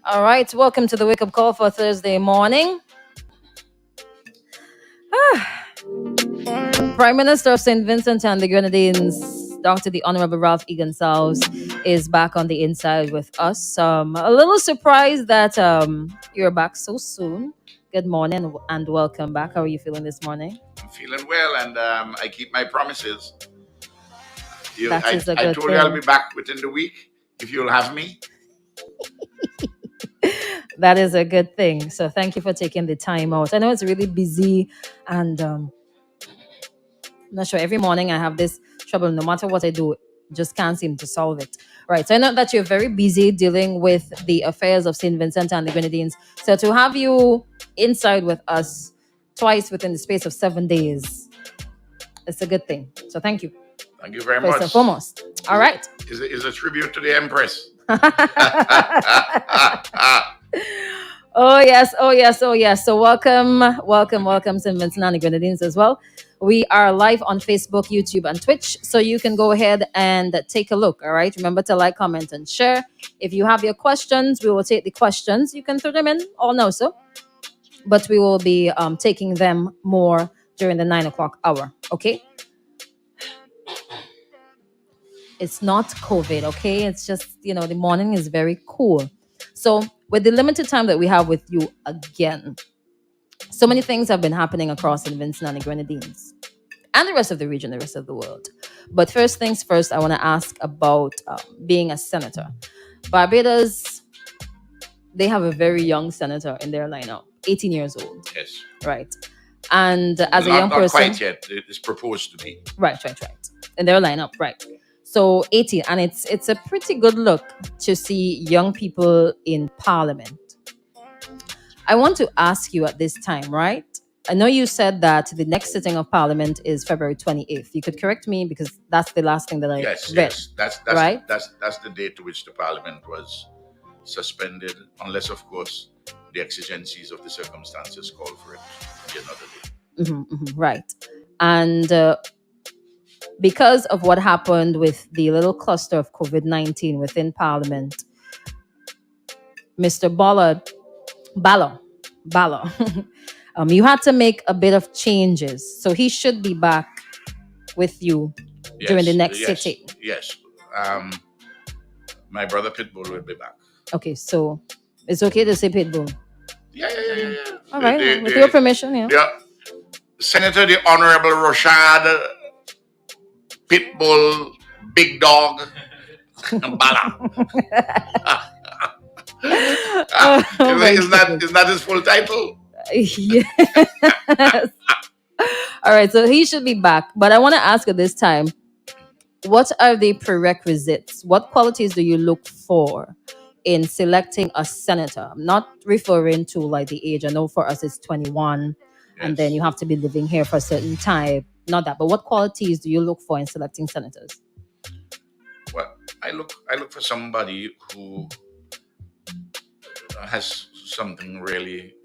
All right, welcome to the wake up call for Thursday morning. Prime Minister of St. Vincent and the Grenadines, Dr. the Honorable Ralph E Gonsalves, is back on the inside with us. A little surprised that you're back so soon. Good morning and welcome back. How are you feeling this morning? I'm feeling well, and I keep my promises. That is a I good told you I'll thing. be back within the week if you'll have me. That is a good thing. So thank you for taking the time out. I know it's really busy and I'm not sure. Every morning I have this trouble. No matter what I do, just can't seem to solve it. Right. So I know that you're very busy dealing with the affairs of St. Vincent and the Grenadines. So to have you inside with us twice within the space of 7 days, it's a good thing. So thank you. Thank you very First much. and foremost. All right. Is a tribute to the Empress. Oh yes, oh yes, oh yes. So welcome, St. Vincent and the Grenadines as well. We are live on Facebook, YouTube, and Twitch, so you can go ahead and take a look. All right. Remember to like, comment, and share. If you have your questions, we will take the questions. You can throw them in all now, so. But we will be taking them more during the 9 o'clock hour. Okay. It's not COVID. Okay. It's just the morning is very cool. So with the limited time that we have with you again, so many things have been happening across St. Vincent and the Grenadines and the rest of the region, the rest of the world. But first things first, I want to ask about being a senator. Barbados, they have a very young senator in their lineup, 18 years old. Yes. Right. And as a young person. Not quite yet. It's proposed to be. Right. In their lineup, right. So 18, and it's a pretty good look to see young people in parliament. I want to ask you at this time, right? I know you said that the next sitting of Parliament is February 28th. You could correct me because that's the last thing that I read. Yes. That's right? That's the date to which the Parliament was suspended, unless, of course, the exigencies of the circumstances call for it to be another day. Right. And because of what happened with the little cluster of COVID-19 within Parliament, Mr. Ballo, you had to make a bit of changes. So he should be back with you during the next sitting. Yes. My brother Pitbull will be back. Okay, so it's okay to say Pitbull. Yeah. All right, with your permission, yeah. Senator the Honorable Rashad Pitbull Big Dog Bala. Isn't that his full title? Yes. All right, so he should be back. But I want to ask at this time, what are the prerequisites? What qualities do you look for in selecting a senator? I'm not referring to like the age. I know for us it's 21, and then you have to be living here for a certain time. Not that, but what qualities do you look for in selecting senators? Well, I look for somebody who has something really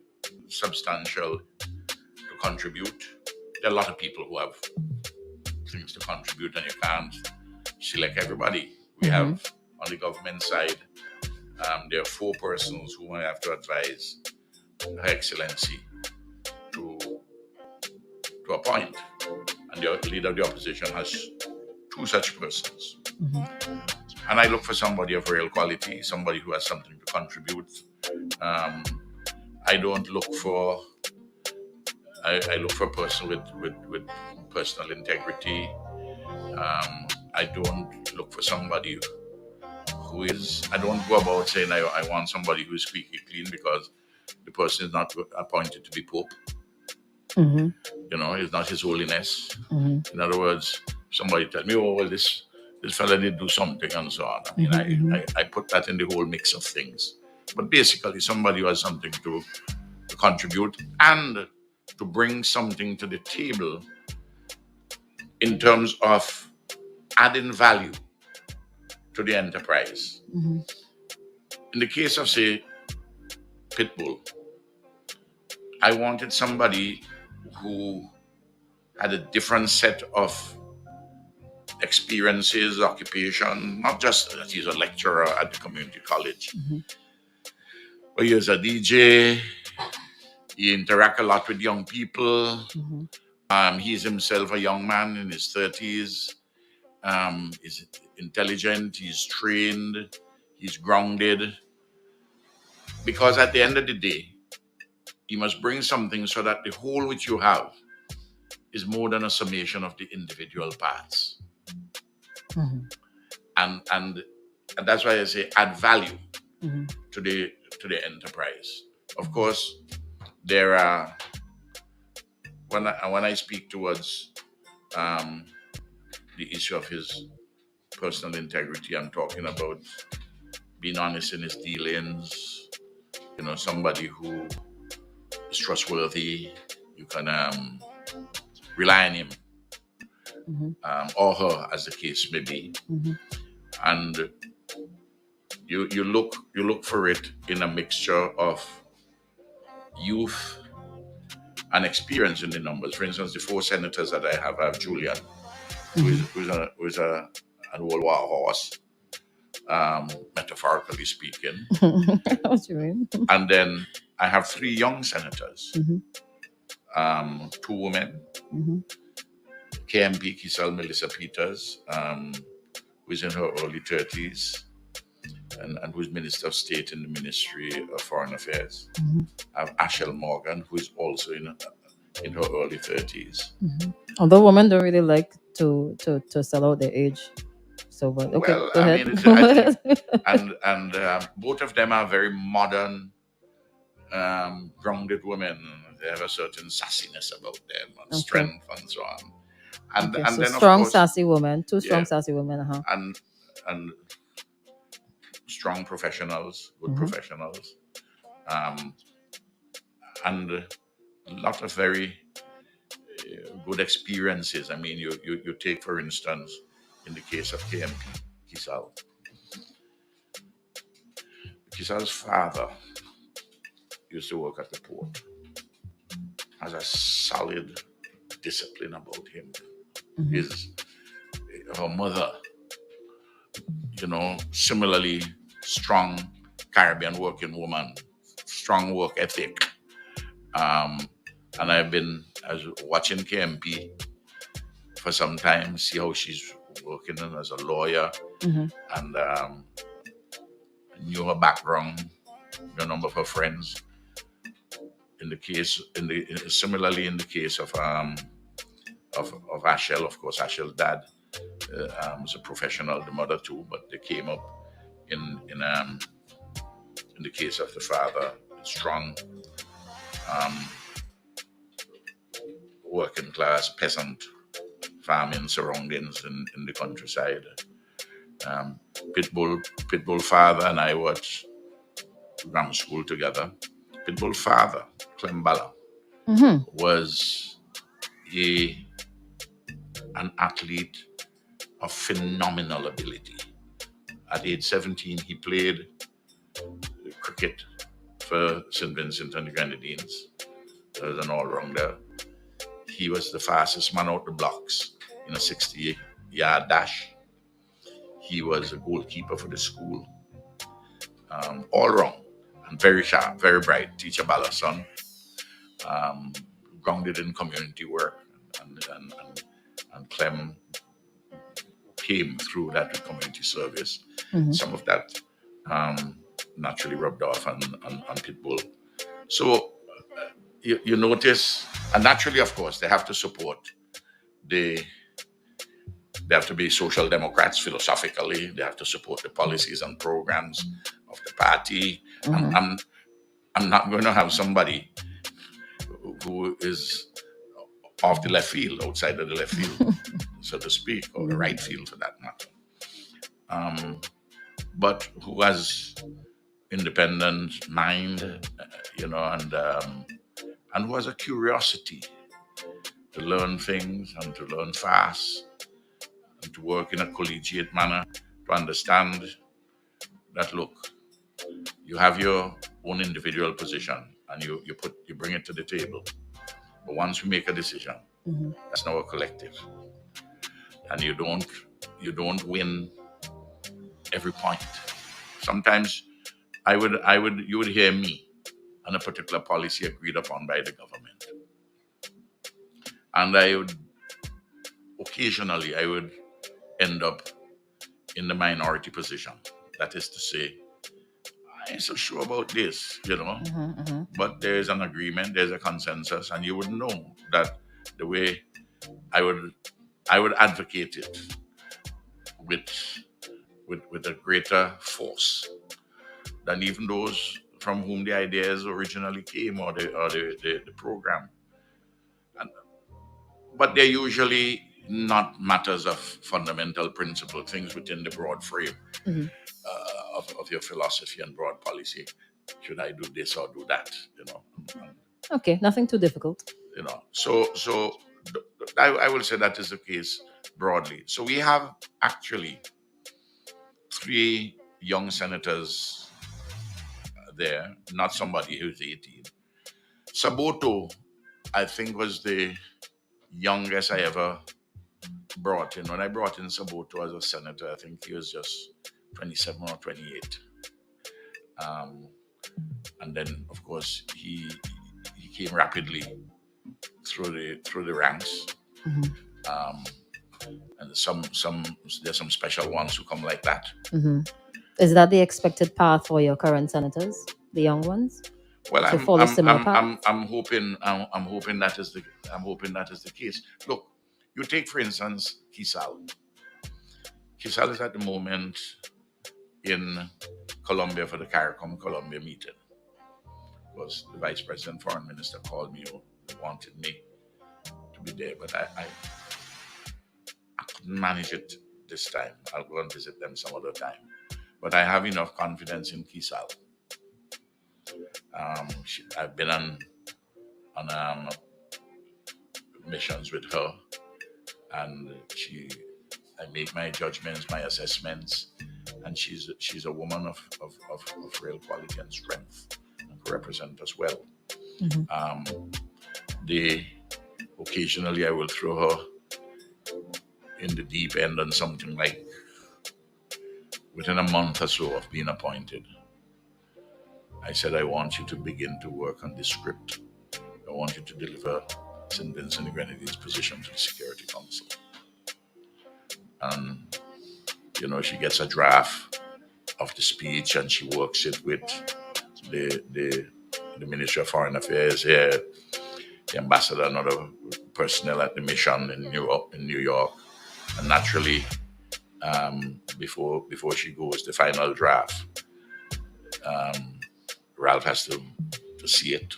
substantial to contribute. There are a lot of people who have things to contribute, and you can't select everybody. We have on the government side, there are 4 persons whom I have to advise Her Excellency to appoint, and the leader of the opposition has 2 such persons. And I look for somebody of real quality, somebody who has something to contribute. I don't look for. I look for a person with personal integrity. I don't look for somebody who is. I don't go about saying I want somebody who is squeaky clean because the person is not appointed to be Pope. It's not His Holiness. In other words, somebody tell me, oh well, this fella did do something and so on. I put that in the whole mix of things. But basically, somebody who has something to contribute and to bring something to the table in terms of adding value to the enterprise. In the case of, say, Pitbull, I wanted somebody who had a different set of experiences, occupation, not just that he's a lecturer at the community college, but he's a DJ. He interacts a lot with young people. He's himself a young man in his 30s. He's intelligent, he's trained, he's grounded. Because at the end of the day, you must bring something so that the whole which you have is more than a summation of the individual parts. And that's why I say add value to the enterprise. Of course, there are when I speak towards the issue of his personal integrity, I'm talking about being honest in his dealings. Somebody who is trustworthy. You can rely on him or her, as the case may be, and you look for it in a mixture of youth and experience in the numbers. For instance, the 4 senators that I have Julian, who's an old war horse, metaphorically speaking. What you mean? And then I have 3 young senators, 2 women, KMP Kisal Melissa Peters, who's in her early 30s, and who's Minister of State in the Ministry of Foreign Affairs. I have Ashel Morgan, who is also in her early 30s. Although women don't really like to sell out their age. So, but okay, Well, go I ahead. mean, I think, and both of them are very modern, grounded women. They have a certain sassiness about them and strength and so on. And Okay, and so then strong, of course, sassy women, 2 strong, yeah, sassy women, and strong professionals, good professionals, and a lot of very good experiences. I mean, you take, for instance, in the case of KMP Kisal. Kisal's father used to work at the port, has a solid discipline about him. Her mother, similarly strong Caribbean working woman, strong work ethic. And I've been watching KMP for some time, see how she's working as a lawyer, and knew her background, a number of her friends. Similarly in the case of Ashel, of course, Ashel's dad was a professional, the mother too, but they came up in the case of the father, strong working class peasant farming surroundings in the countryside. Pitbull father and I watched grammar school together. Pitbull father, Klembala, was an athlete of phenomenal ability. At age 17, he played cricket for St. Vincent and the Grenadines as an all-rounder. He was the fastest man out the blocks in a 60-yard dash. He was a goalkeeper for the school. All round and very sharp, very bright. Teacher Bala's son. Grounded in community work. And Clem came through that with community service. Some of that naturally rubbed off on Pitbull. So you notice, and naturally, of course, they have to support they have to be social democrats philosophically. They have to support the policies and programs of the party. I'm not going to have somebody who is off the left field, outside of the left field, so to speak, or the right field for that matter. But who has independent mind, and who has a curiosity to learn things and to learn fast and to work in a collegiate manner, to understand that, look, you have your own individual position and you bring it to the table. But once we make a decision, that's now a collective. And you don't you don't win every point. Sometimes you would hear me on a particular policy agreed upon by the government, and I would end up in the minority position. That is to say, I ain't so sure about this, but there's an agreement, there's a consensus, and you would know that the way I would I would advocate it with with a greater force than even those from whom the ideas originally came, or the program. And, but they're usually not matters of fundamental principle, things within the broad frame of your philosophy and broad policy. Should I do this or do that? Okay, nothing too difficult. So I will say that is the case broadly. So we have actually three young senators there, not somebody who's 18. Saboto, I think, was the youngest I ever brought in. When I brought in Saboto as a senator, I think he was just 27 or 28. And then, of course, he came rapidly through the ranks. And there's some special ones who come like that. Is that the expected path for your current senators, the young ones? Well, To follow similar path? I'm hoping that is the case. Look, you take for instance Kisal. Kisal is at the moment in Colombia for the CARICOM Colombia meeting, because the Vice President Foreign Minister called me, wanted me to be there, but I couldn't manage it this time. I'll go and visit them some other time. But I have enough confidence in Kisal. I've been on missions with her, and I make my judgments, my assessments, and she's a woman of real quality and strength, and can represent us well. Occasionally I will throw her in the deep end on something like, within a month or so of being appointed, I said, I want you to begin to work on this script. I want you to deliver St. Vincent and Grenadines' position to the Security Council. And, she gets a draft of the speech and she works it with the Ministry of Foreign Affairs here, the ambassador and other personnel at the mission in New York. And naturally, before she goes, the final draft, Ralph has to see it,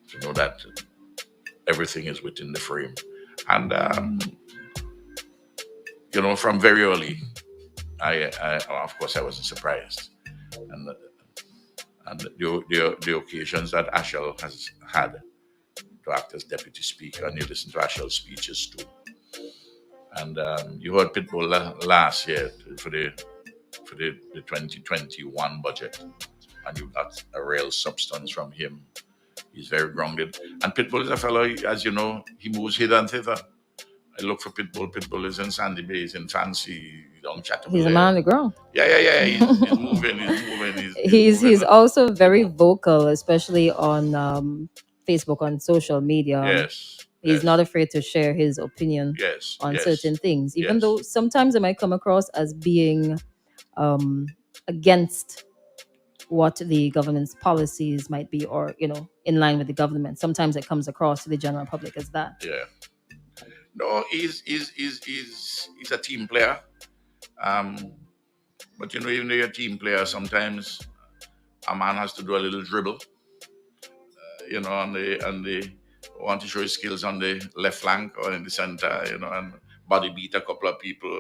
to know that everything is within the frame. And from very early, I of course I wasn't surprised, and the occasions that Ashel has had to act as deputy speaker, and you listen to Ashel's speeches too. And you heard Pitbull last year for the 2021 budget, and you got a real substance from him. He's very grounded. And Pitbull is a fellow, as you know, he moves hither and thither. I look for Pitbull. Pitbull is in Sandy Bay, he's in Fancy, don't chat. He's a man on the ground. Yeah. He's moving. He's also very vocal, especially on Facebook, on social media. Yes. He's not afraid to share his opinion on certain things, even though sometimes it might come across as being against what the government's policies might be, or in line with the government. Sometimes it comes across to the general public as that. Yeah. No, he's a team player. But even though you're a team player, sometimes a man has to do a little dribble. And they want to show his skills on the left flank or in the center, and body beat a couple of people,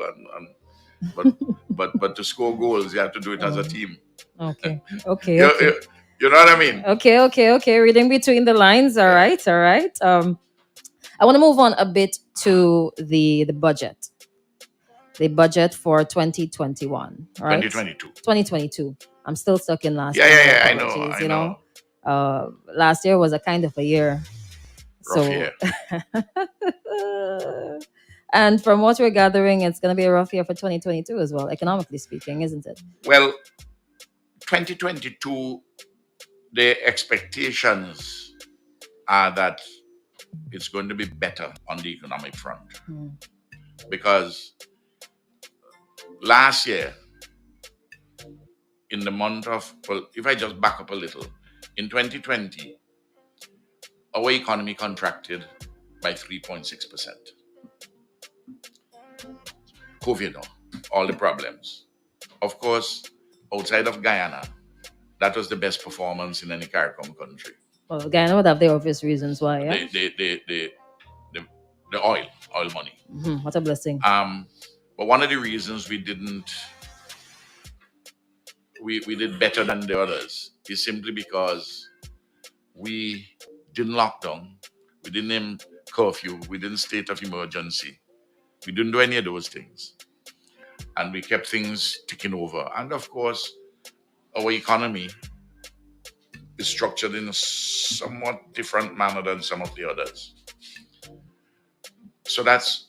but to score goals, you have to do it as a team. Okay. You know what I mean? Okay. Reading between the lines. All right. I want to move on a bit to the budget. The budget for 2021, right? 2022. I'm still stuck in last year. Yeah, I know. Last year was a kind of a year. Rough year. And from what we're gathering, it's going to be a rough year for 2022 as well, economically speaking, isn't it? Well, 2022, the expectations are that it's going to be better on the economic front because last year, in the month of, well, if I just back up a little, in 2020, our economy contracted by 3.6%. COVID, all the problems. Of course, outside of Guyana, that was the best performance in any CARICOM country. Well, Guyana would have the obvious reasons why, yeah? The, the oil money. What a blessing. But one of the reasons we did better than the others is simply because we didn't lock down, we didn't name curfew, we didn't state of emergency, we didn't do any of those things, and we kept things ticking over. And of course, our economy is structured in a somewhat different manner than some of the others. So that's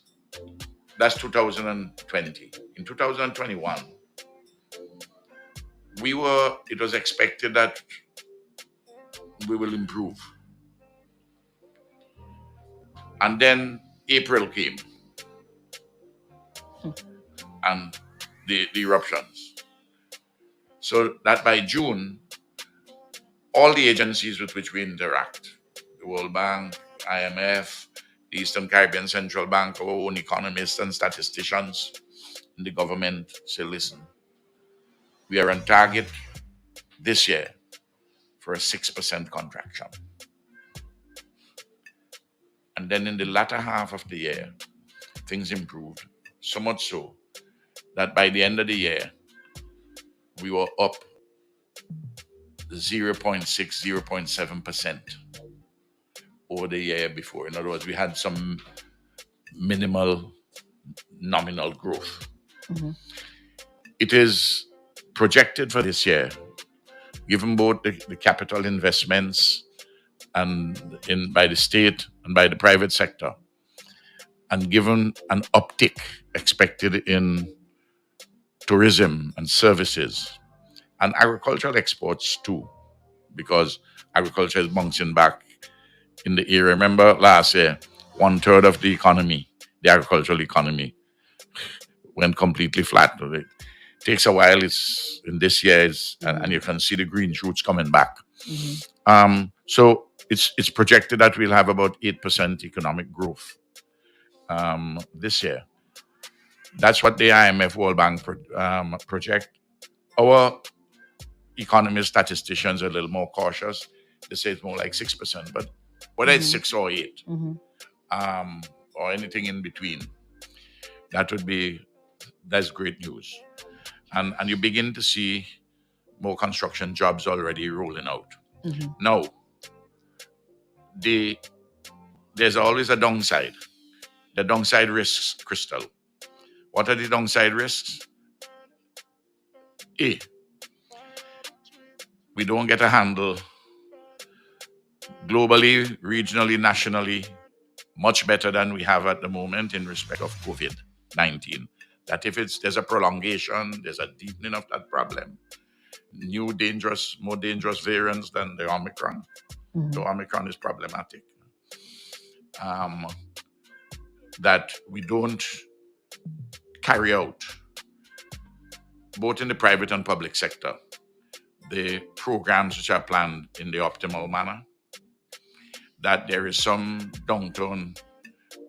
2020. In 2021, it was expected that we will improve. And then April came and the eruptions. So that by June, all the agencies with which we interact, the World Bank, IMF, the Eastern Caribbean Central Bank, our own economists and statisticians in the government say, listen, we are on target this year for a 6% contraction. And then in the latter half of the year, things improved, so much so that by the end of the year, we were up 0.6, 0.7% over the year before. In other words, we had some minimal nominal growth. It is projected for this year, given both the capital investments and by the state and by the private sector, and given an uptick expected in tourism and services and agricultural exports too, because agriculture is bouncing back in the area. Remember last year, 1/3 of the economy, the agricultural economy, went completely flat. It takes a while. It's in this year, and you can see the green shoots coming back. So it's projected that we'll have about 8% economic growth this year. That's what the IMF World Bank project. Our economist statisticians are a little more cautious. They say it's more like 6%, but whether it's 6 or 8, or anything in between, that's great news. And you begin to see more construction jobs already rolling out. Now, there's always a downside. The downside risks, Crystal. What are the downside risks? A, we don't get a handle globally, regionally, nationally, much better than we have at the moment in respect of COVID-19. That if there's a prolongation, there's a deepening of that problem, more dangerous variants than the Omicron. The Omicron is problematic. That we don't carry out, both in the private and public sector, the programs which are planned in the optimal manner, that there is some downturn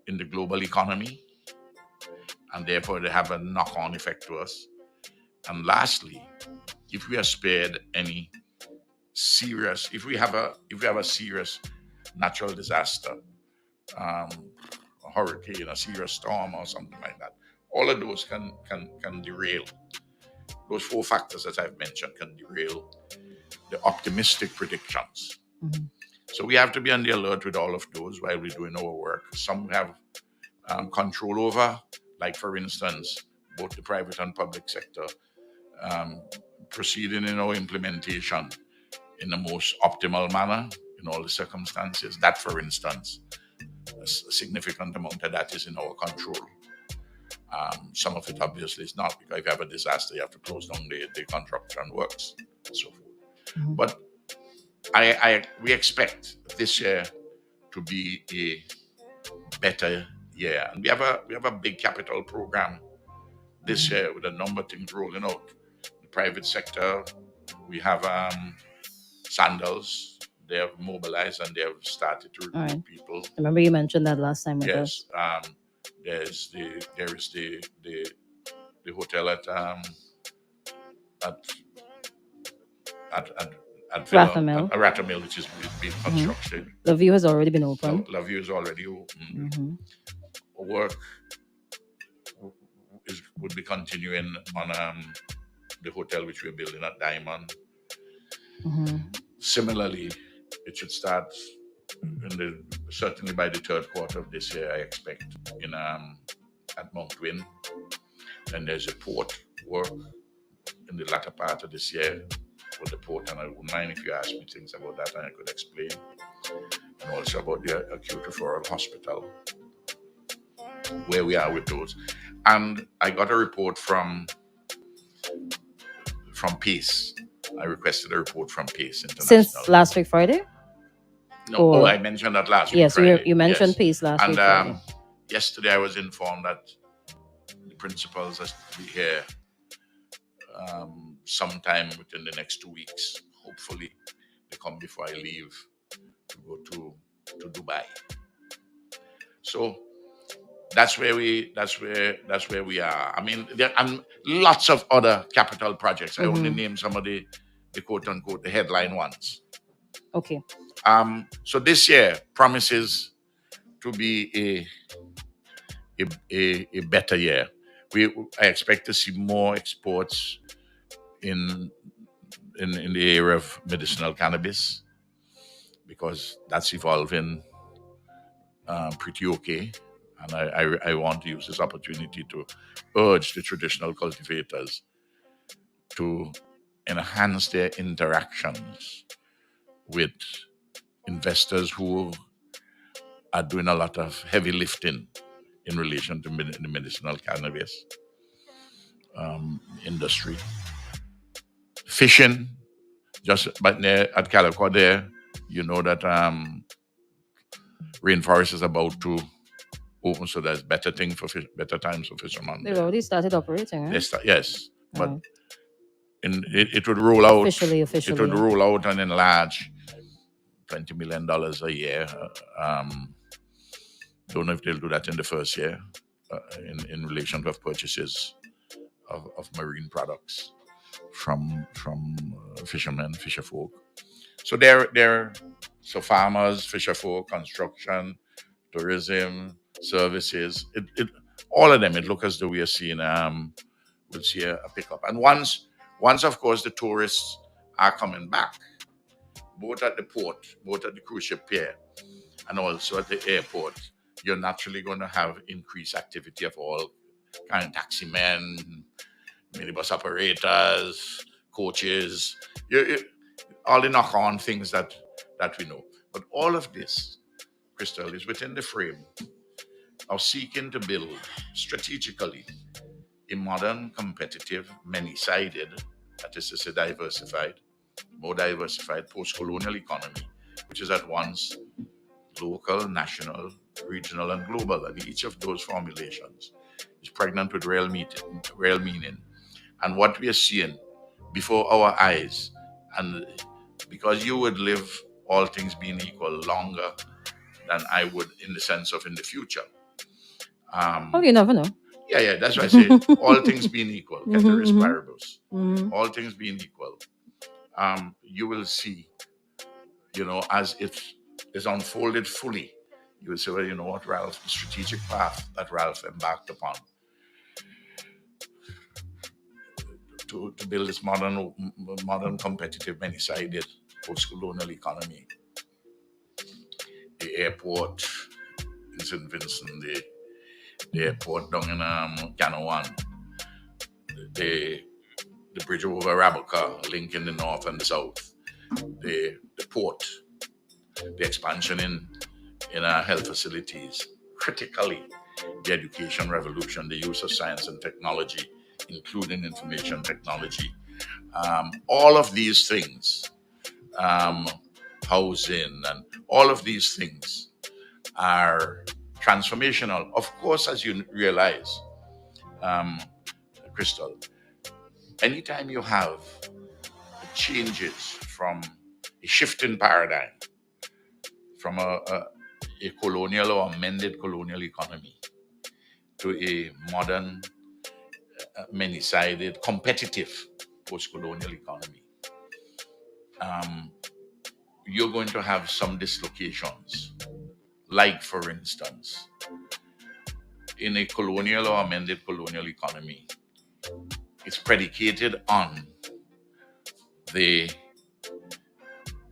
in the global economy, and therefore they have a knock-on effect to us. And lastly, if we are spared any serious, if we have a serious natural disaster, a hurricane, a serious storm, or something like that, all of those can derail. Those 4 factors that I've mentioned can derail the optimistic predictions. So we have to be on the alert with all of those while we're doing our work. Some we have control over, like for instance, both the private and public sector proceeding in our implementation in the most optimal manner in all the circumstances. That, for instance, a significant amount of that is in our control. Some of it obviously is not, because if you have a disaster, you have to close down the construction works and so forth. Mhm. But we expect this year to be a better year, and we have a big capital program this year with a number of things rolling out. The private sector, we have Sandals. They have mobilized and they have started to All recruit right. people. I remember you mentioned that last time with Yes. us. There is the hotel at at at, at Villa Rathamel. at Ratamil, which is being constructed. The view has already been open. La View is already open. Hmm. Work would be continuing on the hotel which we're building at Diamond. Hmm. Similarly, it should start certainly by the third quarter of this year. I expect in at Mount Wynn. And there's a port work in the latter part of this year for the port, and I wouldn't mind if you asked me things about that and I could explain. And also about the acute referral hospital, where we are with those. And I got a report from Pace. I requested a report from Pace International. Since last week Friday? No, or- I mentioned that last week. Yes, Friday. you mentioned Yes. peace last And week Friday. yesterday I was informed that the principals are to be here sometime within the next 2 weeks. Hopefully, they come before I leave to go to Dubai. So that's where we are. I mean, there are lots of other capital projects. I only named some of the quote unquote the headline ones. Okay. So this year promises to be a better year. I expect to see more exports in the area of medicinal cannabis, because that's evolving pretty okay. And I want to use this opportunity to urge the traditional cultivators to enhance their interactions with investors who are doing a lot of heavy lifting in relation to the medicinal cannabis industry. Fishing, just but near at Calico there, you know that rainforest is about to open, so there's better times for fishermen. They've already started operating, right? Yes, but Right. it would roll out. Officially. It would roll out and enlarge. $20 million a year. Don't know if they'll do that in the first year, in relation to purchases of marine products from fishermen, fisherfolk. So so farmers, fisherfolk, construction, tourism, services. All of them. It looks as though we are seeing we'll see a pickup. And once of course the tourists are coming back, both at the port, both at the cruise ship pier, and also at the airport, you're naturally going to have increased activity of all kind of taxi men, minibus operators, coaches, all the knock-on things that we know. But all of this, Crystal, is within the frame of seeking to build strategically a modern, competitive, many-sided, that is to say more diversified post-colonial economy, which is at once local, national, regional, and global. And each of those formulations is pregnant with real meaning. And what we are seeing before our eyes, and because you would live, all things being equal, longer than I would in the sense of in the future. You never know. Yeah, that's why I say all things being equal, ceteris paribus, all things being equal, you will see, as it is unfolded fully, you will say, well, you know what, Ralph, the strategic path that Ralph embarked upon to build this modern, competitive, many-sided post-colonial economy. The airport in St. Vincent, the airport down in Canawan, the bridge over Raboka linking the north and the south, the port, the expansion in our health facilities, critically the education revolution, the use of science and technology, including information technology. All of these things, um, housing, and all of these things are transformational. Of course, as you realize, um, Crystal, anytime you have changes from a shift in paradigm from a colonial or amended colonial economy to a modern, many-sided, competitive post-colonial economy, um, you're going to have some dislocations. Like, for instance, in a colonial or amended colonial economy, it's predicated on the,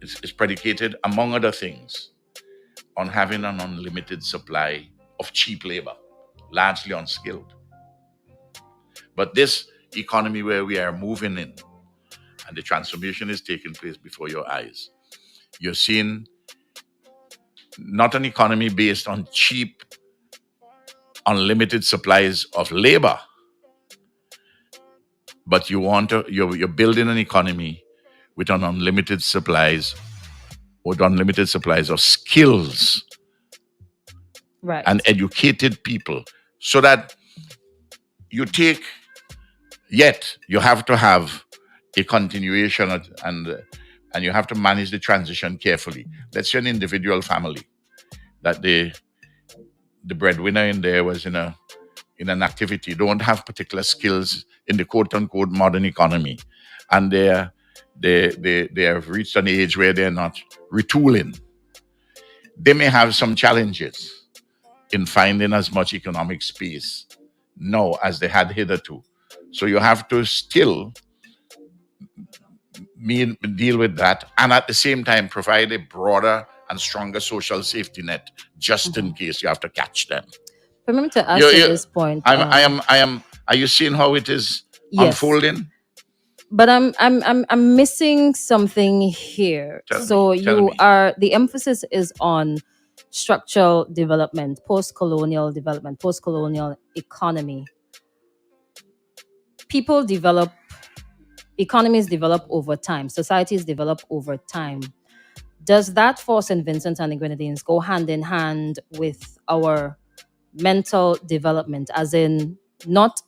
it's predicated, among other things, on having an unlimited supply of cheap labor, largely unskilled. But this economy where we are moving in, and the transformation is taking place before your eyes, you're seeing not an economy based on cheap, unlimited supplies of labor, but you're building an economy with an unlimited supplies, with unlimited supplies of skills Right. and educated people, so that you take, yet you have to have a continuation and you have to manage the transition carefully. Let's say an individual family that the breadwinner in there was in an activity, don't have particular skills in the quote unquote modern economy, and they have reached an age where they're not retooling. They may have some challenges in finding as much economic space now as they had hitherto. So you have to still deal with that, and at the same time provide a broader and stronger social safety net, just in case you have to catch them. Remember to ask at You, this point. I am. Are you seeing how it is Yes, unfolding? but I'm missing something here. Tell me. So Tell you me. are the emphasis is on structural development, post-colonial development, post-colonial economy. People develop, economies develop over time, societies develop over time. Does that for St. Vincent and the Grenadines go hand in hand with our mental development, as in not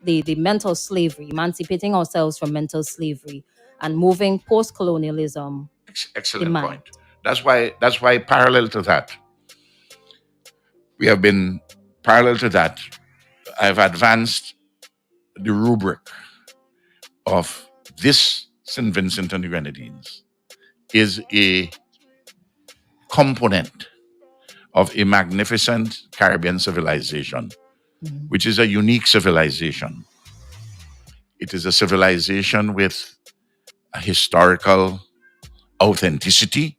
the mental slavery, emancipating ourselves from mental slavery and moving post-colonialism in Excellent mind? point. That's why parallel to that, we have been parallel to that. I've advanced the rubric of this St. Vincent and the Grenadines is a component of a magnificent Caribbean civilization, which is a unique civilization. It is a civilization with a historical authenticity,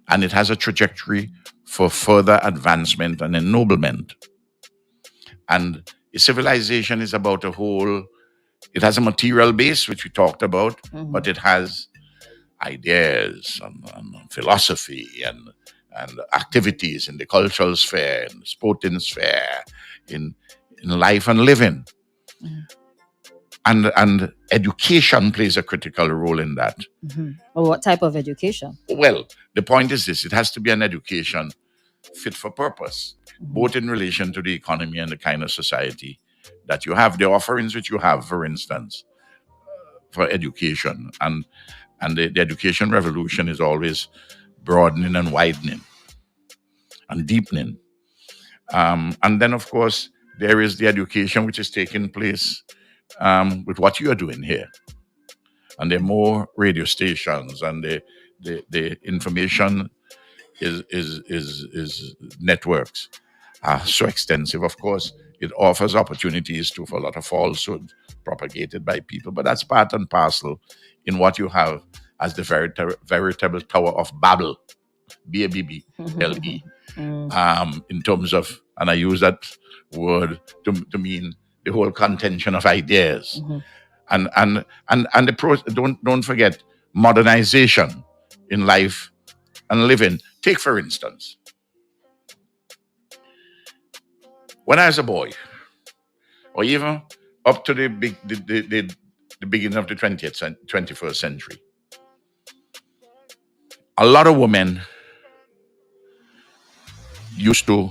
and it has a trajectory for further advancement and ennoblement. And a civilization is about a whole, it has a material base, which we talked about, but it has ideas and philosophy and activities in the cultural sphere, in the sporting sphere, in life and living. And education plays a critical role in that. Or what type of education? Well, the point is this: it has to be an education fit for purpose, both in relation to the economy and the kind of society that you have. The offerings which you have, for instance, for education, and the education revolution is always broadening and widening and deepening. And then, of course, there is the education which is taking place with what you are doing here. And there are more radio stations, and the information is networks are so extensive. Of course, it offers opportunities to for a lot of falsehood propagated by people, but that's part and parcel in what you have as the veritable Tower of Babel, BABBLE, in terms of, and I use that word to mean the whole contention of ideas. And don't forget modernization in life and living. Take, for instance, When I was a boy, or even up to the beginning of the 21st century, a lot of women used to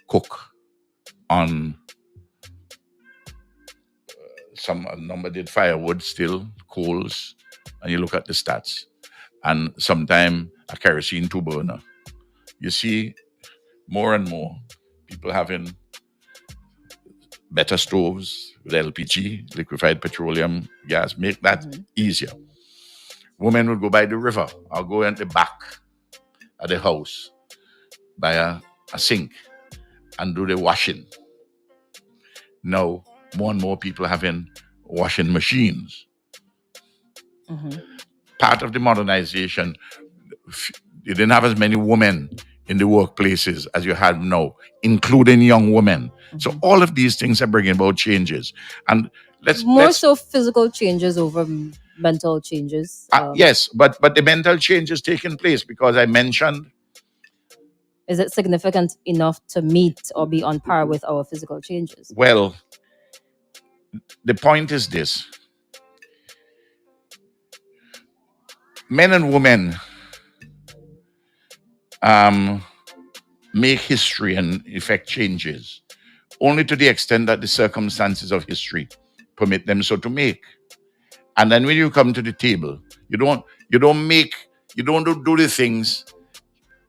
cook on some number did firewood still, coals, and you look at the stats, and sometime a kerosene two burner. You see more and more people having better stoves with LPG, liquefied petroleum gas, make that easier. Women would go by the river or go in the back of the house by a sink and do the washing. Now, more and more people having washing machines. Part of the modernization, you didn't have as many women in the workplaces as you have now, including young women. So all of these things are bringing about changes. And let's so physical changes over mental changes. Yes, but the mental change is taking place because I mentioned. Is it significant enough to meet or be on par with our physical changes? Well, the point is this. Men and women make history and effect changes only to the extent that the circumstances of history permit them so to make. And then when you come to the table, you don't do the things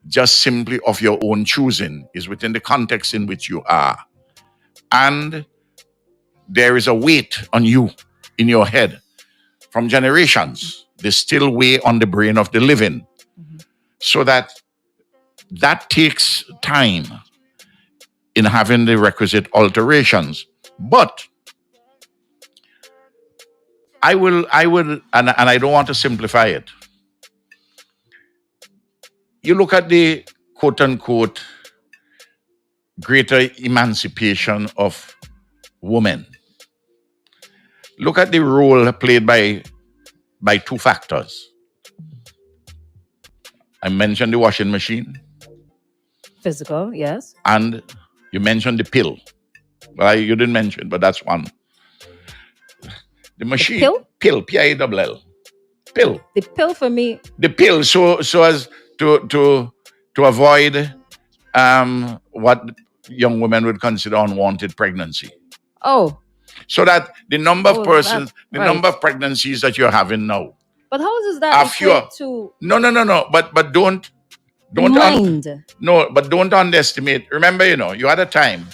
just simply of your own choosing. Is within the context in which you are. And there is a weight on you in your head from generations. They still weigh on the brain of the living. So that takes time in having the requisite alterations. But I will, and I don't want to simplify it. You look at the quote unquote greater emancipation of women. Look at the role played by two factors. I mentioned the washing machine. Physical, yes. And you mentioned the pill. Well, you didn't mention, but that's one. The machine. The pill, P-I-L-L. Pill. The pill for me. The pill, so as to avoid what young women would consider unwanted pregnancy. Oh. So that the number of persons, number of pregnancies that you're having now. But how does that equate to? No. But don't mind. But don't underestimate. Remember, you had a time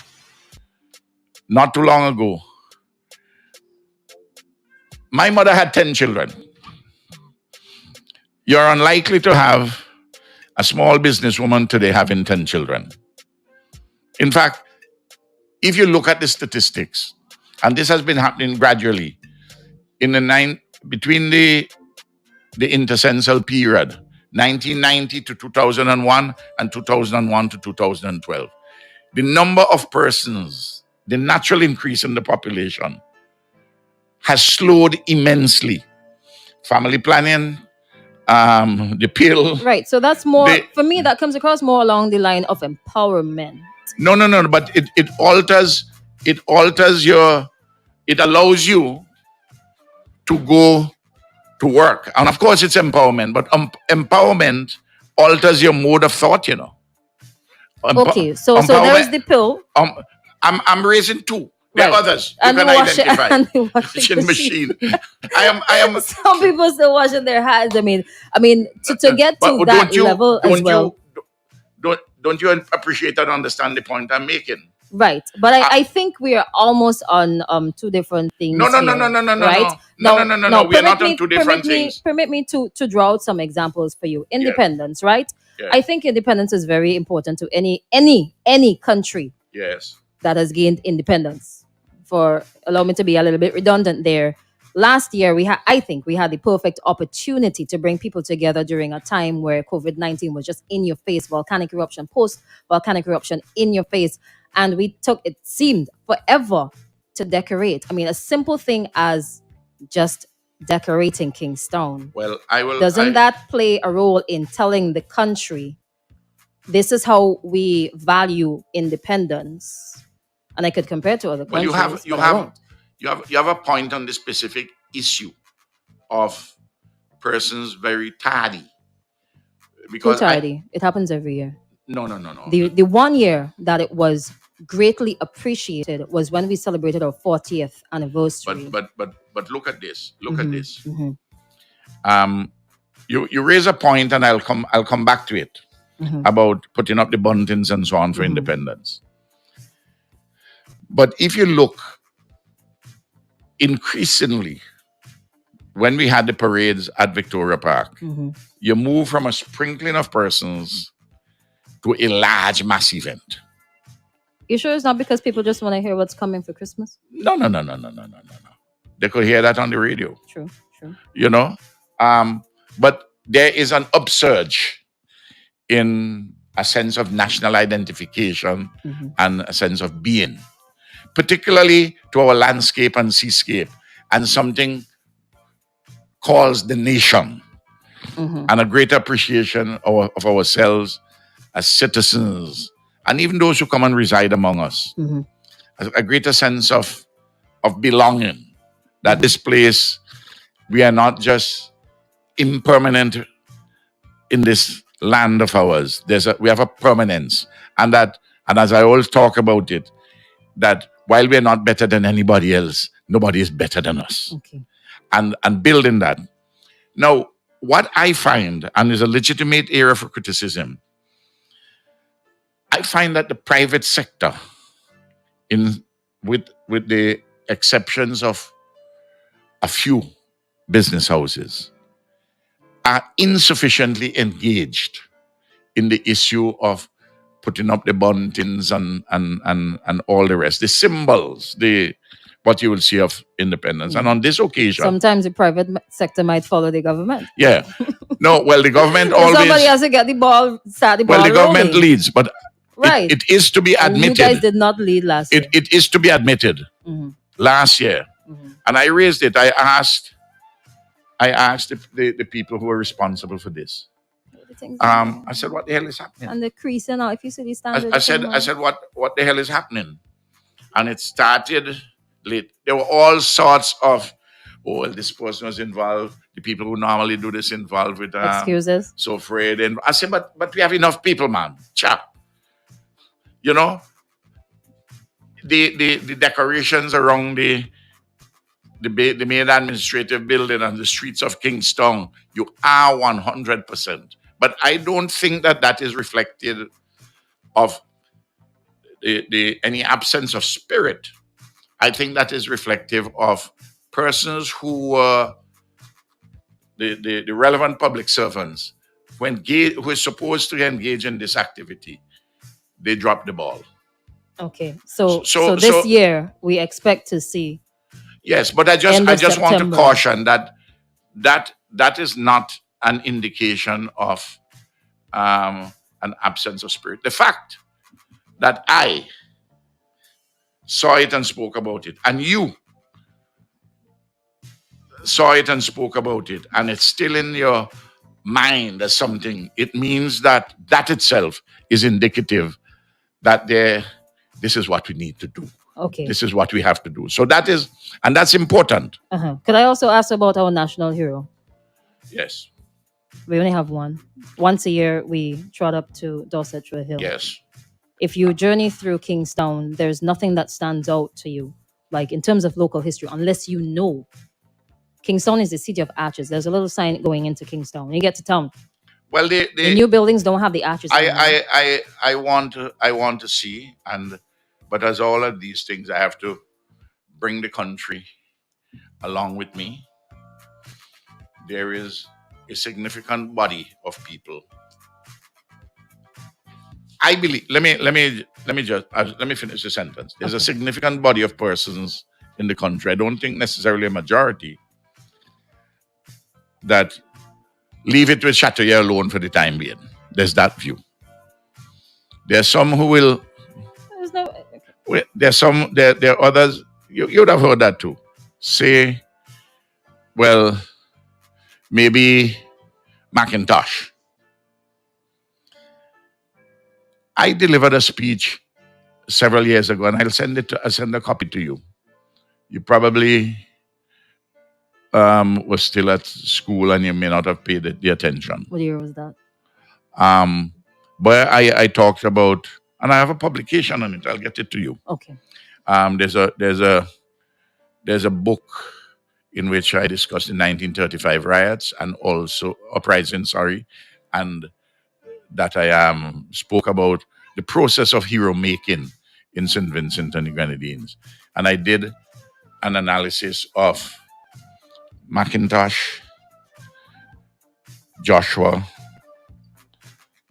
not too long ago. My mother had 10 children. You're unlikely to have a small businesswoman today having 10 children. In fact, if you look at the statistics, and this has been happening gradually, between the intercensal period, 1990 to 2001 and 2001 to 2012, the number of persons, the natural increase in the population, has slowed immensely. Family planning, the pill. Right. So that's more, for me, that comes across more along the line of empowerment. No, but it alters it allows you to go to work. And of course it's empowerment, but empowerment alters your mode of thought, Okay, so there's the pill. I'm raising two. There are others. You can identify. And the washing machine. I am. Some people still washing their hands. I mean, to get to that level as well. Don't you appreciate and understand the point I'm making? Right, but I think we are almost on two different things. No, right? No. We are not on two different things. Permit me to draw out some examples for you. Independence, right? Yeah. I think independence is very important to any country. Yes. That has gained independence. Allow me to be a little bit redundant there. Last year, I think we had the perfect opportunity to bring people together during a time where COVID-19 was just in your face, volcanic eruption, post-volcanic eruption in your face. And it seemed forever to decorate. A simple thing as just decorating Kingstown. Well, Doesn't that play a role in telling the country, this is how we value independence? And I could compare it to other Well, countries, but I won't. you have a point on the specific issue of persons very tardy, Too because I tardy. It happens every year. no. The 1 year that it was greatly appreciated was when we celebrated our 40th anniversary. But look at this. Look at Mhm, this. mhm, Um, you raise a point, and I'll come back to it mhm, about putting up the buntings and so on for mhm, independence. But if you look increasingly, when we had the parades at Victoria Park, mhm. you move from a sprinkling of persons to a large mass event. You sure it's not because people just want to hear what's coming for Christmas? No. They could hear that on the radio, True, true. you know. But there is an upsurge in a sense of national identification Mhm, and a sense of being, particularly to our landscape and seascape, and something calls the nation, mhm, and a greater appreciation of ourselves as citizens, and even those who come and reside among us, mhm, a greater sense of belonging. That this place, we are not just impermanent in this land of ours. We have a permanence, and as I always talk about it, that while we're not better than anybody else, nobody is better than us, okay. and building that. Now, what I find, and is a legitimate area for criticism, I find that the private sector, in with the exceptions of a few business houses, are insufficiently engaged in the issue of putting up the buntings and all the rest, the symbols, the what you will see of independence. And on this occasion, Sometimes the private sector might follow the government. yeah, no, well, the government If somebody always, has to get the ball, start the well, ball the government rolling. leads, but Right. it is to be And you guys admitted. did not lead last year. It is to be admitted. Mhm, Last year, mhm. and I raised it. I asked the people who are responsible for this. The things in there. I said, "What the hell is happening?" And the creasing out. If you see the standard, I said, "What the hell is happening?" And it started late. There were all sorts of, oh, well, this person was involved. The people who normally do this involved with excuses. so afraid. And I said, but we have enough people, man. Chap. You know, the decorations around the main administrative building and the streets of Kingstown, you are 100%. But I don't think that is reflected of the any absence of spirit. I think that is reflective of persons who were the relevant public servants who is supposed to engage in this activity. They dropped the ball. Okay. So this year we expect to see. Yes, but I just want to caution that is not an indication of an absence of spirit. The fact that I saw it and spoke about it, and you saw it and spoke about it, and it's still in your mind as something, it means that itself is indicative that this is what we need to do. Okay. This is what we have to do. So that's important. Could I also ask about our national hero? Yes. We only have one. Once a year, we trot up to Dorset Hill. Yes. If you journey through Kingstown, there's nothing that stands out to you, like in terms of local history, unless you know Kingstown is the city of arches. There's a little sign going into Kingstown. When you get to town, well, the new buildings don't have the arches. I want to see, but as all of these things, I have to bring the country along with me. There is a significant body of people. I believe. Let me finish the sentence. There's a significant body of persons in the country. I don't think necessarily a majority that leave it with Chateaubriand alone for the time being. There's that view. There's some who will. There's some. There are others. You would have heard that too. Say, well, maybe Macintosh. I delivered a speech several years ago, and I'll send a copy to you. You probably was still at school and you may not have paid it the attention. What year was that? Um, but I talked about, and I have a publication on it. I'll get it to you. Okay. There's a book in which I discussed the 1935 riots and also uprising, sorry, and that I spoke about the process of hero making in St. Vincent and the Grenadines. And I did an analysis of Macintosh, Joshua,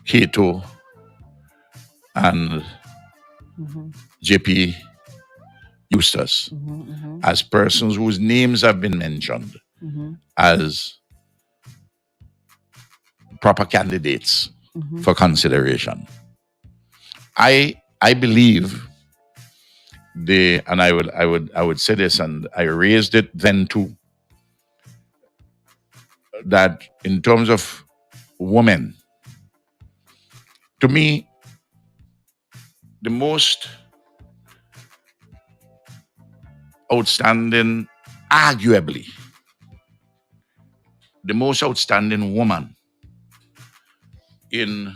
Cato, and J.P. Eustace as persons whose names have been mentioned as proper candidates for consideration. I believe and I would say this, and I raised it then too, that in terms of women, to me, the most outstanding, arguably, the most outstanding woman in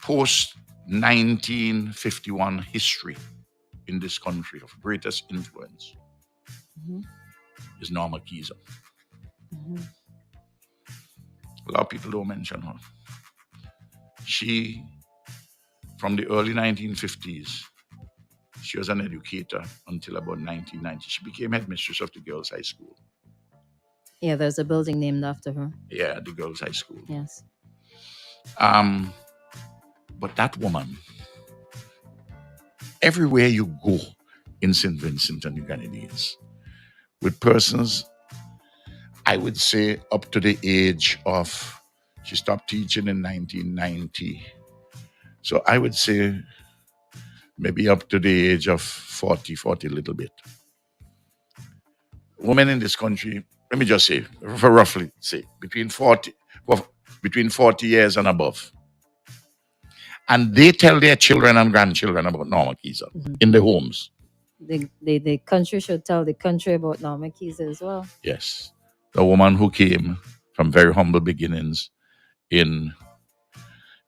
post 1951 history in this country of greatest influence is Norma Keezer. A lot of people don't mention her. She, from the early 1950s, she was an educator until about 1990. She became headmistress of the girls' high school. Yeah, there's a building named after her. Yeah, the girls' high school. Yes. But that woman, everywhere you go in St. Vincent and the Grenadines, with persons, I would say up to the age of, she stopped teaching in 1990. So I would say maybe up to the age of 40 a little bit. Women in this country, let me just say, for roughly say, between 40 years and above. And they tell their children and grandchildren about Norma Keezer in their homes. The country should tell the country about Norma Keezer as well. Yes. The woman who came from very humble beginnings in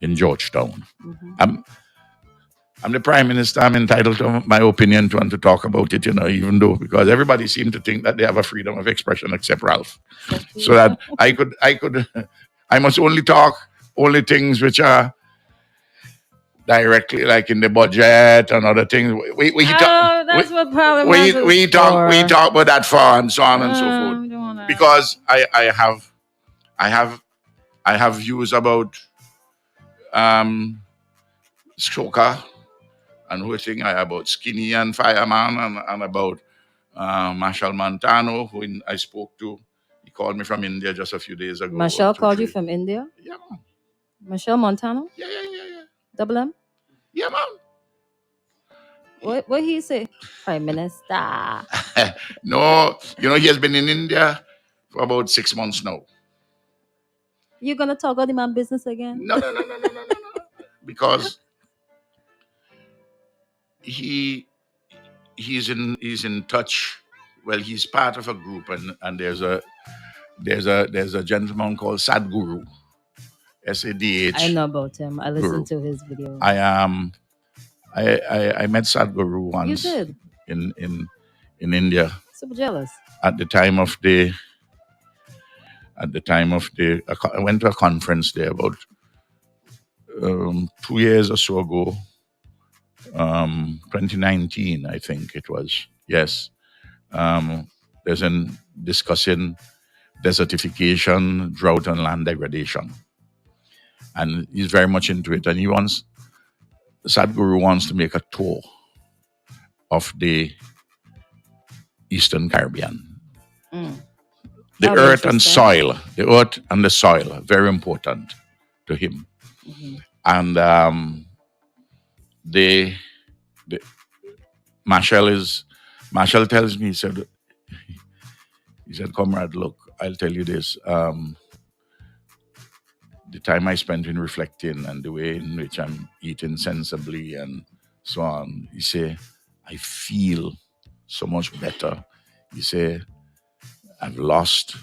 Georgetown. I'm the Prime Minister. I'm entitled to my opinion to and to talk about it, even though, because everybody seems to think that they have a freedom of expression except Ralph. So that I must only talk only things which are directly like in the budget and other things. That's what Parliament is we talk about that far and so on and so forth. Because I have views about Stroker and who thing about Skinny and Fireman and about Marshall Montano, who I spoke to. He called me from India just a few days ago. Marshall called you from India? Yeah, man. Marshall Montano? Yeah. Double M? Yeah, man. What he say? Prime Minister. No, he has been in India for about 6 months now. You gonna talk about the man business again? No. Because he's in touch. Well, he's part of a group, and there's a gentleman called Sadhguru, SADH. I know about him. I listened to his video. I met Sadhguru once. You did? In India. Super jealous. At the time of the I went to a conference there about 2 years or so ago. 2019, I think it was. Yes. There's an discussing desertification, drought, and land degradation. And he's very much into it. And Sadhguru wants to make a tour of the Eastern Caribbean. The earth and soil, very important to him. And Marshall tells me, he said, Comrade, look, I'll tell you this. the time I spent in reflecting and the way in which I'm eating sensibly and so on, you say, I feel so much better. You say, I've lost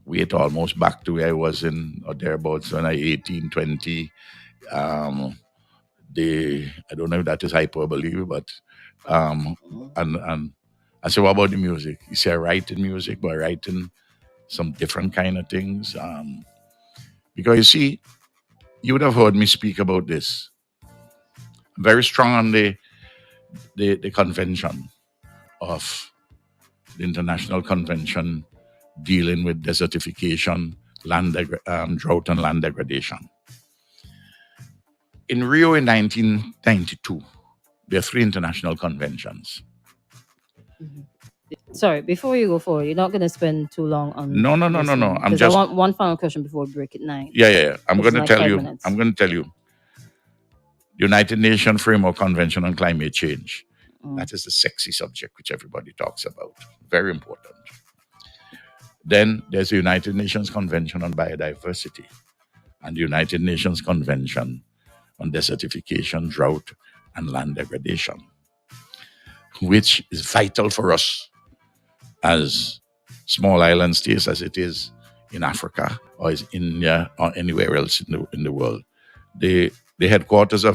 weight almost back to where I was in or thereabouts when I 18, 20. Um, I don't know if that is hyperbole, but and I said, what about the music? You say I write in music, but I write in some different kind of things. Because you see, you would have heard me speak about this. I'm very strong on the convention of the International Convention dealing with desertification, drought and land degradation. In Rio in 1992, there are 3 international conventions. Sorry, before you go forward, you're not going to spend too long on. No. I'm Because I just want one final question before we break it 9. yeah. I'm It's going to like tell 5 you. minutes. I'm going to tell you. United Nations Framework Convention on Climate Change. That is the sexy subject which everybody talks about. Very important. Then there's the United Nations Convention on Biodiversity and the United Nations Convention on Desertification, Drought, and Land Degradation, which is vital for us as small island states as it is in Africa or is India or anywhere else in the world. The headquarters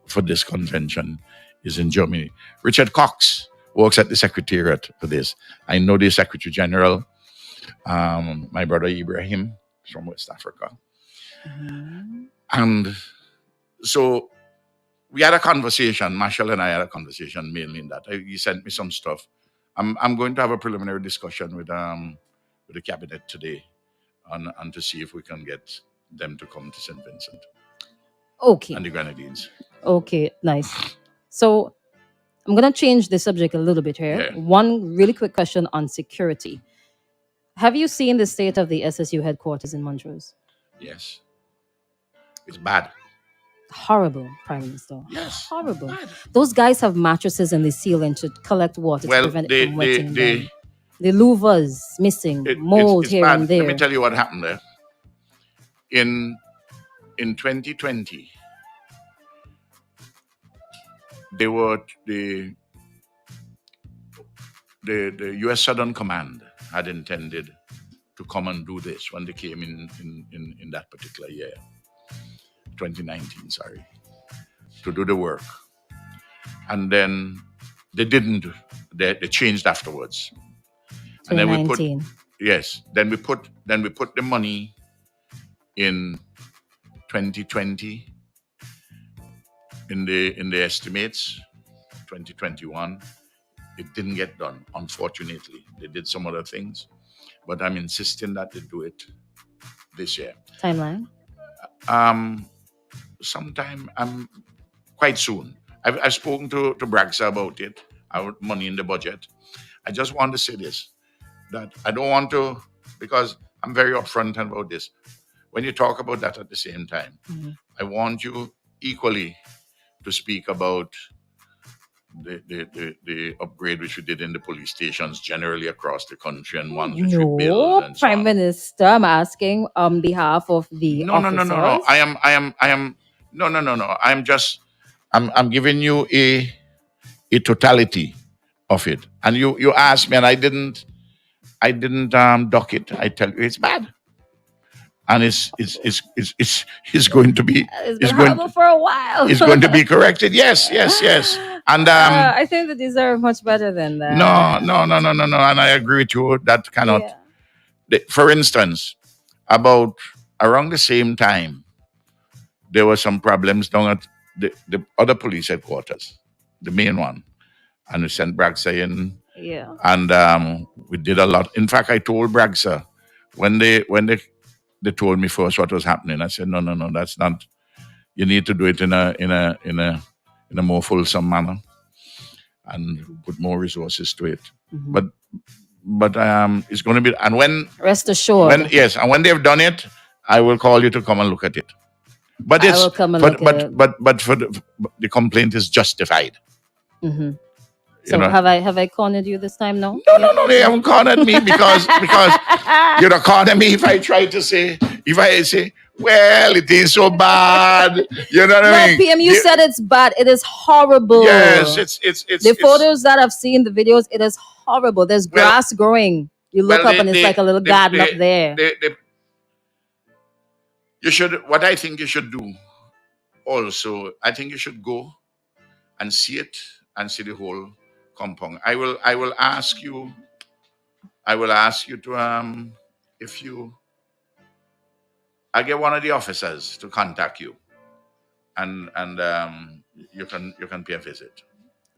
for this convention is in Germany. Richard Cox works at the Secretariat for this. I know the Secretary General, my brother Ibrahim from West Africa. And so we had a conversation, Marshall and I had a conversation mainly in that. He sent me some stuff. I'm going to have a preliminary discussion with the cabinet today and to see if we can get them to come to St. Vincent. Okay. And the Grenadines. Okay, nice. So I'm going to change the subject a little bit here. Yeah. One really quick question on security. Have you seen the state of the SSU headquarters in Montrose? Yes. It's bad. Horrible, Prime Minister. Yes. Horrible. Bad. Those guys have mattresses in the ceiling to collect water to prevent it from wetting them. The louvers missing, mold it's here bad. and there. Let me tell you what happened there. In 2020, they were the U.S. Southern Command had intended to come and do this when they came in that particular year, 2019, sorry, to do the work. And then they didn't. They changed afterwards. And then we put then we put the money in 2020 in the estimates. 2021, it didn't get done. Unfortunately, they did some other things, but I'm insisting that they do it this year. Timeline? Sometime quite soon. I've spoken to Bragsa about it. Our money in the budget. I just want to say this, that I don't want to, because I'm very upfront about this. When you talk about that at the same time, I want you equally to speak about the upgrade which we did in the police stations generally across the country and ones which we built. And Prime Minister, I'm asking on behalf of the officers. No. I am no. I'm giving you a totality of it. And you asked me and I didn't dock it. I tell you it's bad. And it's going to be it's going for a while. It's going to be corrected. Yes. And I think they deserve much better than that. No. And I agree with you. That cannot. Yeah. For instance, around the same time, there were some problems down at the other police headquarters, the main one, and we sent Bragsa in. Yeah. And we did a lot. In fact, I told Bragsa when they told me first what was happening. I said, no, that's not. You need to do it in a more fulsome manner and put more resources to it. But it's going to be. And when rest assured, and when they've done it, I will call you to come and look at it. But I will come and look at it. But for the complaint is justified. Mm-hmm. So have I cornered you this time? No, they haven't cornered me because you'd have cornered me if I say, Well, it is so bad. You know what I No, mean? PM, you said it's bad. It is Yes, horrible. it's The photos that I've seen, the videos, it is horrible. There's well, grass growing. You look well, up and it's like a little garden up there. you should. What I think you should do also, I think you should go and see it and see the whole compound. I will ask you. I will ask you to if you. I get one of the officers to contact you, and you can pay a visit.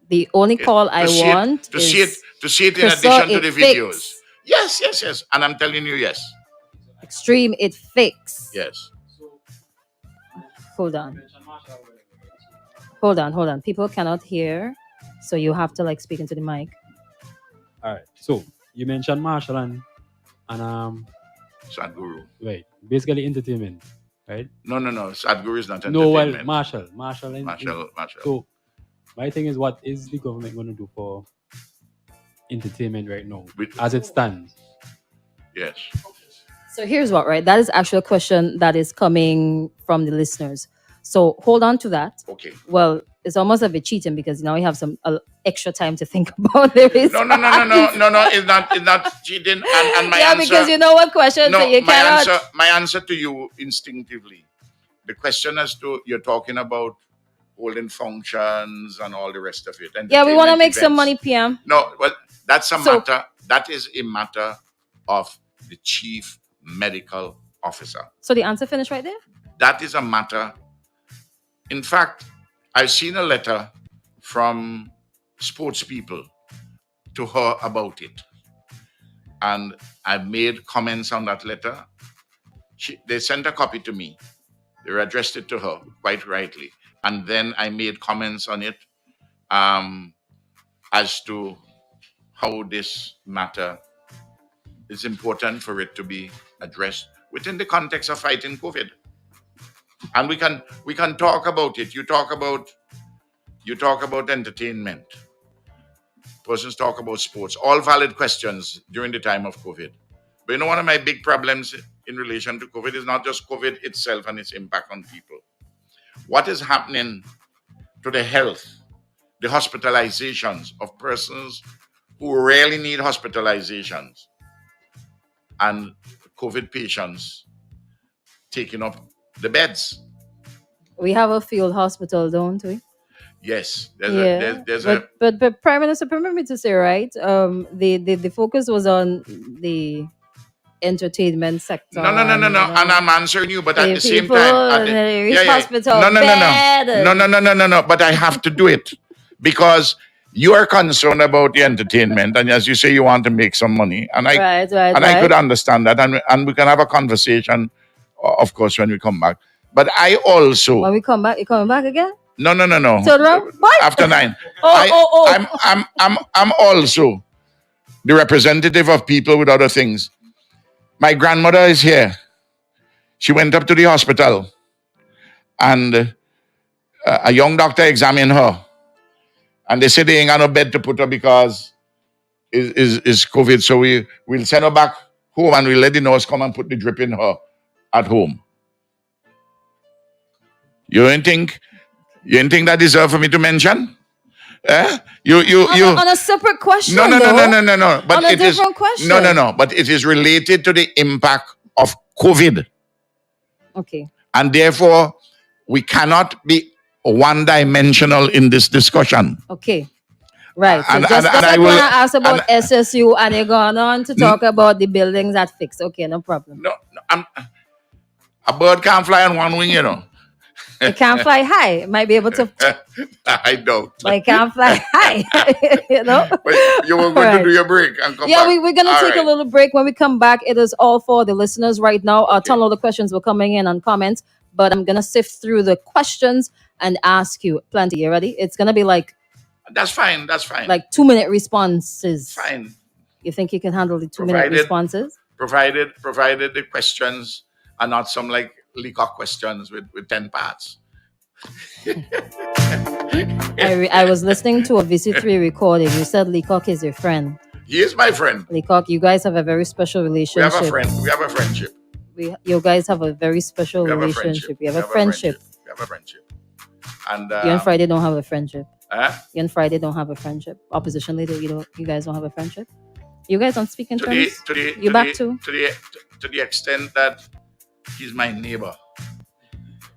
The only Okay? call I want To see it is to see it in Crystal, addition to it the videos. fix. Yes, yes, yes. And I'm telling you, yes, Extreme, it fix. yes. Hold on. Hold on. People cannot hear. So you have to like speak into the mic. All right. So you mentioned Marshall and Sadhguru. right, basically entertainment, right? No. Sadhguru is not No, well, entertainment. Marshall, Marshall. So my thing is, what is the government going to do for entertainment right now, as it stands? Yes. So here's what, right? That is actually a question that is coming from the listeners. So hold on to that. Okay. Well, it's almost a bit cheating because now we have some extra time to think about the response. No. It's not cheating. And my yeah, answer. because you know what question, No, so you cannot. my answer to you instinctively. The question as to you're talking about holding functions and all the rest of it. Yeah, we want to entertainment make some events. money, PM. No, well, that's a So- matter. That is a matter of the chief medical officer. So the answer finished right there? That is a matter. In fact, I've seen a letter from sports people to her about it. And I made comments on that letter. They sent a copy to me. They addressed it to her, quite rightly. And then I made comments on it as to how this matter is important for it to be addressed within the context of fighting COVID. And we can talk about it. You talk about entertainment. Persons talk about sports. All valid questions during the time of COVID. But you know, one of my big problems in relation to COVID is not just COVID itself and its impact on people. What is happening to the health, the hospitalizations of persons who really need hospitalizations, and COVID patients taking up the beds? We have a field hospital, don't we? Yes, but Prime Minister, permit me to say, right? The focus was on the entertainment sector. No. And I'm answering you, but at the same people time, in the hospital No. bed. No. But I have to do it because you are concerned about the entertainment, and as you say, you want to make some money, and I I could understand that, and we can have a conversation, of course, when we come back. But I also, when we come back, you coming back again? No. Turn around? What? After 9. Oh. I'm also the representative of people with other things. My grandmother is here. She went up to the hospital, and a young doctor examined her, and they said they ain't got no bed to put her because is COVID. So we'll send her back home, and we'll let the nurse come and put the drip in her at home. You ain't think that deserve for me to mention? On a separate question. No. But on a it is different question. No. But it is related to the impact of COVID, Okay. and therefore we cannot be one-dimensional in this discussion. Okay. Right. So And just I like will- when I asked about SSU and you gone on to talk about the buildings that fixed. Okay, no problem. No, a bird can't fly on one wing, you know. It can't fly high. It might be able to, I don't. but it can't fly high. you know? But you were going to do your break and come Yeah, back. we're going to All take right. a little break. When we come back, it is all for the listeners right now. A ton of the questions were coming in on comments, but I'm going to sift through the questions and ask you. Plenty, you ready? It's going to be like That's fine. like 2-minute responses. Fine. You think you can handle the 2-minute Provided- responses? Provided the questions are not some like Leacock questions with 10 parts. I was listening to a VC3 recording. You said Leacock is your friend. He is my friend. Leacock, you guys have a very special We relationship. have a friend. We have a friendship. you guys have a very special We have a relationship. friendship. You have a friendship. We have a friendship. And You and Friday don't have a friendship. huh? You and Friday don't have a friendship. Opposition leader, you guys don't have a friendship. You guys don't speak in terms. You back to the extent that he's my neighbor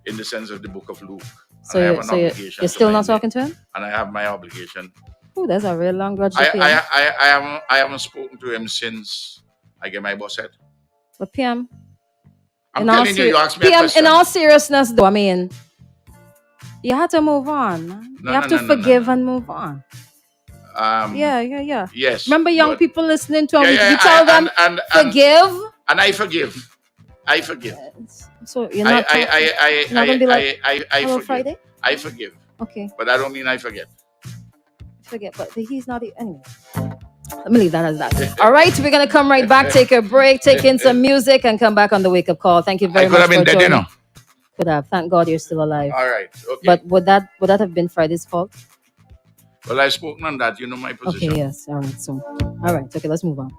in the sense of the book of Luke. so And I have you're, an so you're, obligation you're to still my not neighbor. talking to him. And I have my obligation. Oh, that's a real long grudge. PM. I haven't spoken to him since I get my boss head. But PM, I'm telling you, you asked me a PM, question. in all seriousness, though, I mean, you have to move on. You have to forgive and move on. Yeah. Yes. Remember, young people listening to him. Yeah, we tell them forgive. And I forgive. I forgive. So you're not. You're not gonna be like I Hello forgive. Friday. I forgive. Okay, But I don't mean I forget. forget. But he's not. Anyway, let me leave that as that. All right, we're gonna come right back, take a break, take in some music, and come back on the wake up call. Thank you very I much could have been for dead, joining. you know. Could have. Thank God you're still alive. All right. Okay. But would that have been Friday's fault? Well, I've spoken on that. You know my position. Okay. Yes. All right. So, all right. Okay. Let's move on.